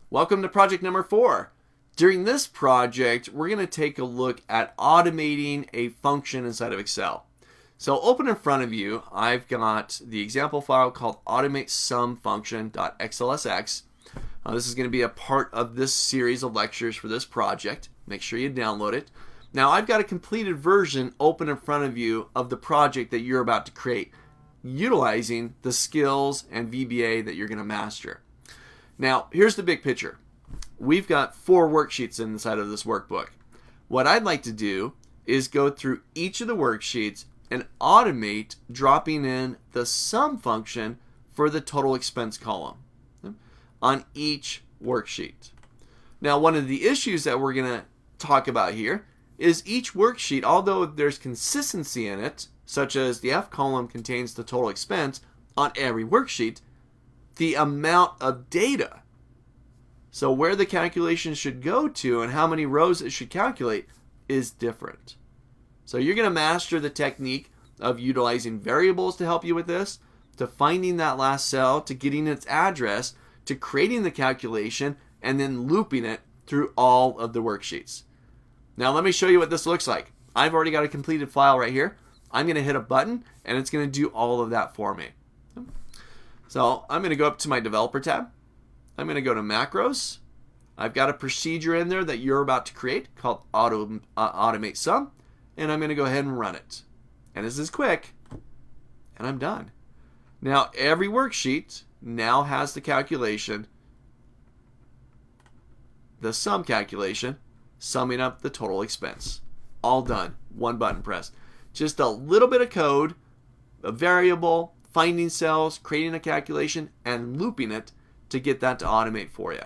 Welcome to project number 4. During this project, we're going to take a look at automating a function inside of Excel. So open in front of you, I've got the example file called 𝗏𝑠𝑢𝑚𝑓𝑢𝑛ction.xlsx. This is going to be a part of this series of lectures for this project. Make sure you download it. Now I've got a completed version open in front of you of the project that you're about to create, utilizing the skills and VBA that you're going to master. Now, here's the big picture. We've got 4 worksheets inside of this workbook. What I'd like to do is go through each of the worksheets and automate dropping in the sum function for the total expense column on each worksheet. Now, one of the issues that we're going to talk about here is each worksheet, although there's consistency in it, such as the F column contains the total expense on every worksheet, the amount of data, so where the calculation should go to and how many rows it should calculate, is different. So you're going to master the technique of utilizing variables to help you with this, to finding that last cell, to getting its address, to creating the calculation, and then looping it through all of the worksheets. Now let me show you what this looks like. I've already got a completed file right here. I'm going to hit a button and it's going to do all of that for me. So I'm going to go up to my Developer tab. I'm going to go to Macros. I've got a procedure in there that you're about to create called Automate Sum, and I'm going to go ahead and run it. And this is quick, and I'm done. Now every worksheet now has the calculation, the sum calculation, summing up the total expense. All done. One button press. Just a little bit of code, a variable, finding cells, creating a calculation, and looping it to get that to automate for you.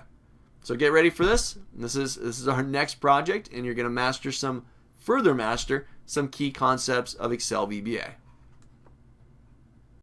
So get ready for this. This is our next project, and you're going to master some key concepts of Excel VBA.